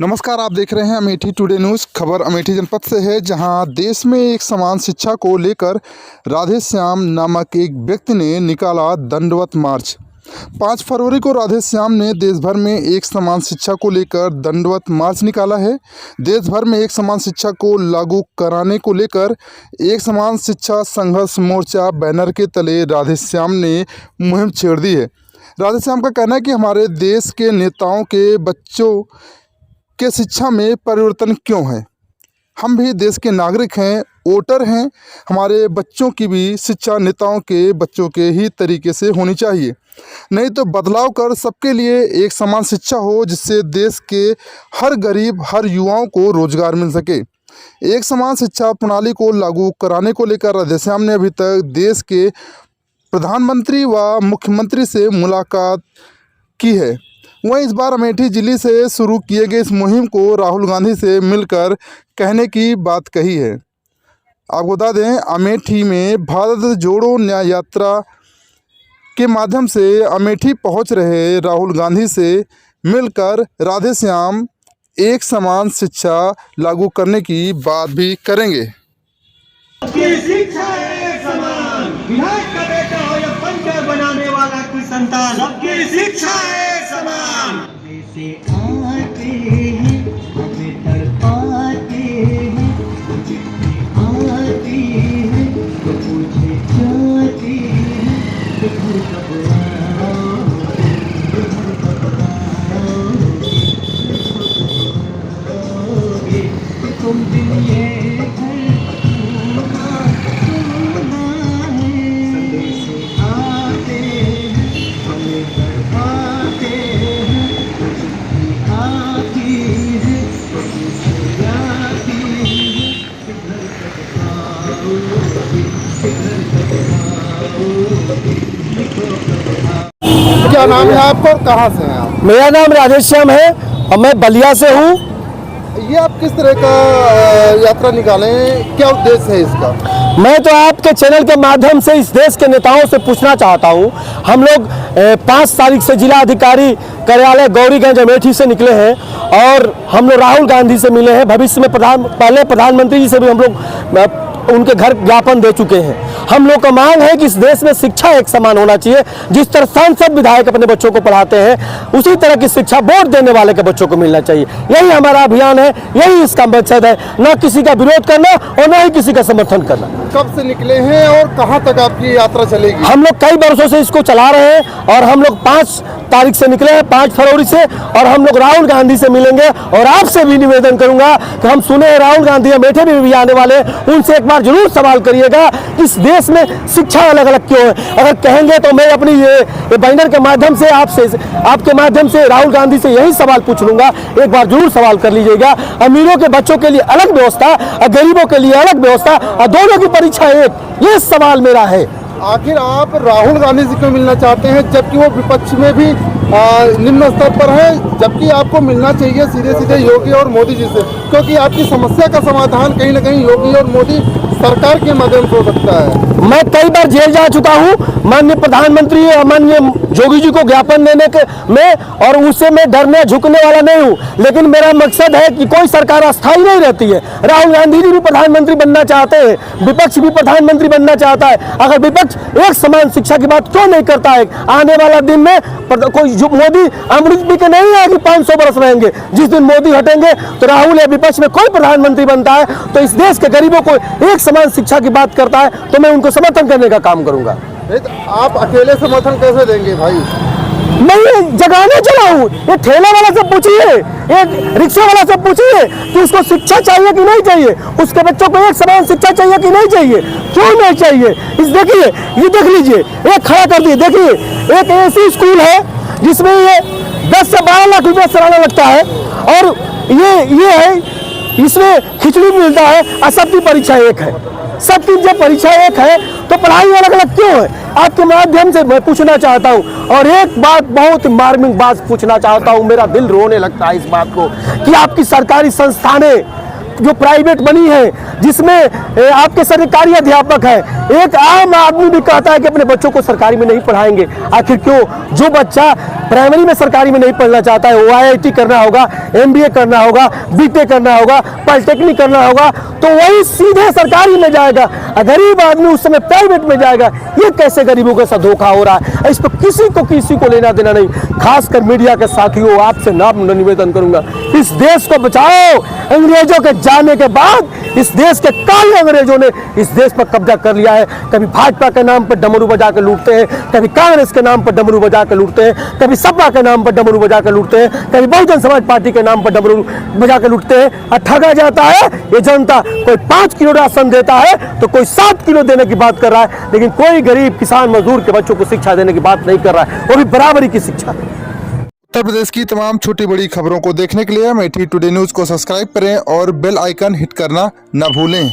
नमस्कार, आप देख रहे हैं अमेठी टुडे न्यूज़। खबर अमेठी जनपद से है, जहां देश में एक समान शिक्षा को लेकर राधे श्याम नामक एक व्यक्ति ने निकाला दंडवत मार्च। 5 फरवरी को राधे श्याम ने देश भर में एक समान शिक्षा को लेकर दंडवत मार्च निकाला है। देश भर में एक समान शिक्षा को लागू कराने को लेकर एक समान शिक्षा संघर्ष मोर्चा बैनर के तले राधे श्याम ने मुहिम छेड़ दी है। राधे श्याम का कहना है कि हमारे देश के नेताओं के बच्चों के शिक्षा में परिवर्तन क्यों है। हम भी देश के नागरिक हैं, वोटर हैं। हमारे बच्चों की भी शिक्षा नेताओं के बच्चों के ही तरीके से होनी चाहिए, नहीं तो बदलाव कर सबके लिए एक समान शिक्षा हो, जिससे देश के हर गरीब, हर युवाओं को रोजगार मिल सके। एक समान शिक्षा प्रणाली को लागू कराने को लेकर राधे श्याम ने अभी तक देश के प्रधानमंत्री व मुख्यमंत्री से मुलाकात की है। वहीं इस बार अमेठी जिले से शुरू किए गए इस मुहिम को राहुल गांधी से मिलकर कहने की बात कही है। आपको बता दें, अमेठी में भारत जोड़ो न्याय यात्रा के माध्यम से अमेठी पहुंच रहे राहुल गांधी से मिलकर राधे श्याम एक समान शिक्षा लागू करने की बात भी करेंगे। शिक्षा एक समान, विधायक का बेटा हो या पंचायत बनाने वाला की संतान, सबकी शिक्षा एक समान। से आते हैं हमें तड़पाते हैं, जितने आते हैं तो मुझे जाते हैं, तो घर कब आओगे, घर कब आओगे, तुम दिन ये क्या नाम है आपका और कहाँ से हैं आप? मेरा नाम राधे श्याम है और मैं बलिया से हूँ। ये आप किस तरह का यात्रा निकाले हैं, क्या उद्देश्य है इसका? मैं तो आपके चैनल के माध्यम से इस देश के नेताओं से पूछना चाहता हूँ। हम लोग 5 तारीख से जिला अधिकारी कार्यालय गौरीगंज अमेठी से निकले हैं और हम लोग राहुल गांधी से मिले हैं। भविष्य में पहले प्रधानमंत्री जी से भी हम लोग उनके घर ज्ञापन दे चुके हैं। हम लोग का मांग है कि इस देश में शिक्षा एक समान होना चाहिए। जिस तरह सांसद विधायक अपने बच्चों को पढ़ाते हैं, उसी तरह की शिक्षा वोट देने वाले के बच्चों को मिलना चाहिए। यही हमारा अभियान है, यही इसका मकसद है, न किसी का विरोध करना और न ही किसी का समर्थन करना। कब से निकले हैं और कहाँ तक आपकी यात्रा चलेगी? हम लोग कई वर्षों से इसको चला रहे हैं और हम लोग 5 तारीख से निकले हैं, 5 फरवरी से, और हम लोग राहुल गांधी से मिलेंगे। और आपसे भी निवेदन करूंगा कि हम सुने हैं राहुल गांधी अमेठी में भी आने वाले, उनसे एक बार जरूर सवाल करिएगा कि इस देश में शिक्षा अलग अलग क्यों है। अगर कहेंगे तो मैं अपनी ये बैनर के माध्यम से आपके माध्यम से राहुल गांधी से यही सवाल पूछ लूंगा। एक बार जरूर सवाल कर लीजिएगा। अमीरों के बच्चों के लिए अलग व्यवस्था और गरीबों के लिए अलग व्यवस्था, और दोनों की परीक्षा एक, ये सवाल मेरा है। आखिर आप राहुल गांधी जी को मिलना चाहते हैं, जबकि वो विपक्ष में भी निम्न स्तर पर है, जबकि आपको मिलना चाहिए सीधे सीधे योगी और मोदी जी से, क्योंकि आपकी समस्या का समाधान कहीं ना कहीं योगी और मोदी सरकार के माध्यम से हो सकता है। मैं कई बार जेल जा चुका हूँ माननीय प्रधानमंत्री और माननीय योगी जी को ज्ञापन देने के में, और उससे मैं डरने झुकने वाला नहीं हूँ। लेकिन मेरा मकसद है कि कोई सरकार अस्थायी नहीं रहती है। राहुल गांधी जी भी प्रधानमंत्री बनना चाहते हैं, विपक्ष भी प्रधानमंत्री बनना चाहता है। अगर विपक्ष एक समान शिक्षा की बात क्यों नहीं करता है? आने वाला दिन में कोई मोदी अमृत पी के नहीं है कि 500 वर्ष रहेंगे। जिस दिन मोदी हटेंगे तो राहुल या विपक्ष में कोई प्रधानमंत्री बनता है तो इस देश के गरीबों को एक समान शिक्षा की बात करता है, तो मैं उनको समर्थन करने का काम करूंगा। आप अकेले समर्थन कैसे देंगे भाई? मैं ये जगाने चला हूँ। ये ठेला वाला से पूछिए, एक रिक्शा वाला से पूछिए कि उसको शिक्षा चाहिए कि नहीं चाहिए, उसके बच्चों को एक समान शिक्षा चाहिए कि नहीं चाहिए, क्यों नहीं चाहिए। इस देखिए, ये देख लीजिए, एक खड़ा कर दिए, देखिए एक ऐसी स्कूल है जिसमें ये 10 से 12 लाख रुपया सालाना लगता है, और ये है, इसमें खिचड़ी मिलता है और सबकी परीक्षा एक है। सबकी जब परीक्षा एक है तो पढ़ाई अलग अलग क्यों है? आपके माध्यम से मैं पूछना चाहता हूँ। और एक बात, बहुत मार्मिक बात पूछना चाहता हूँ, मेरा दिल रोने लगता है इस बात को कि आपकी सरकारी संस्थानें जो प्राइवेट बनी है, जिसमें आपके सरकारी अध्यापक है, एक आम आदमी भी कहता है कि अपने बच्चों को सरकारी में नहीं पढ़ाएंगे। आखिर क्यों? जो बच्चा प्राइमरी में सरकारी में नहीं पढ़ना चाहता है, वो IIT करना होगा, MBA करना होगा, BTech करना होगा, पॉलिटेक्निक करना होगा, तो वही सीधे सरकारी में जाएगा। गरीब आदमी उस समय प्राइवेट में जाएगा। ये कैसे गरीबों के साथ धोखा हो रहा है? इस पर किसी को लेना देना नहीं। खासकर मीडिया के साथियों, आपसे निवेदन करूंगा, इस देश को बचाओ। अंग्रेजों के जाने के बाद इस देश के काले अंग्रेजों ने इस देश पर कब्जा कर लिया है। कभी भाजपा के नाम पर डमरू बजा के लूटते हैं, कभी कांग्रेस के नाम पर डमरू बजा के लूटते हैं, कभी सपा के नाम पर डमरू बजा के लूटते हैं, कभी बहुजन समाज पार्टी के नाम पर डमरू बजा के लूटते हैं। और ठगा जाता है ये जनता। कोई 5 किलो राशन देता है तो कोई 7 किलो देने की बात कर रहा है, लेकिन कोई गरीब किसान मजदूर के बच्चों को शिक्षा देने की बात नहीं कर रहा है, वो भी बराबरी की शिक्षा। उत्तर प्रदेश की तमाम छोटी बड़ी खबरों को देखने के लिए अमेठी टुडे न्यूज़ को सब्सक्राइब करें और बेल आइकन हिट करना न भूलें।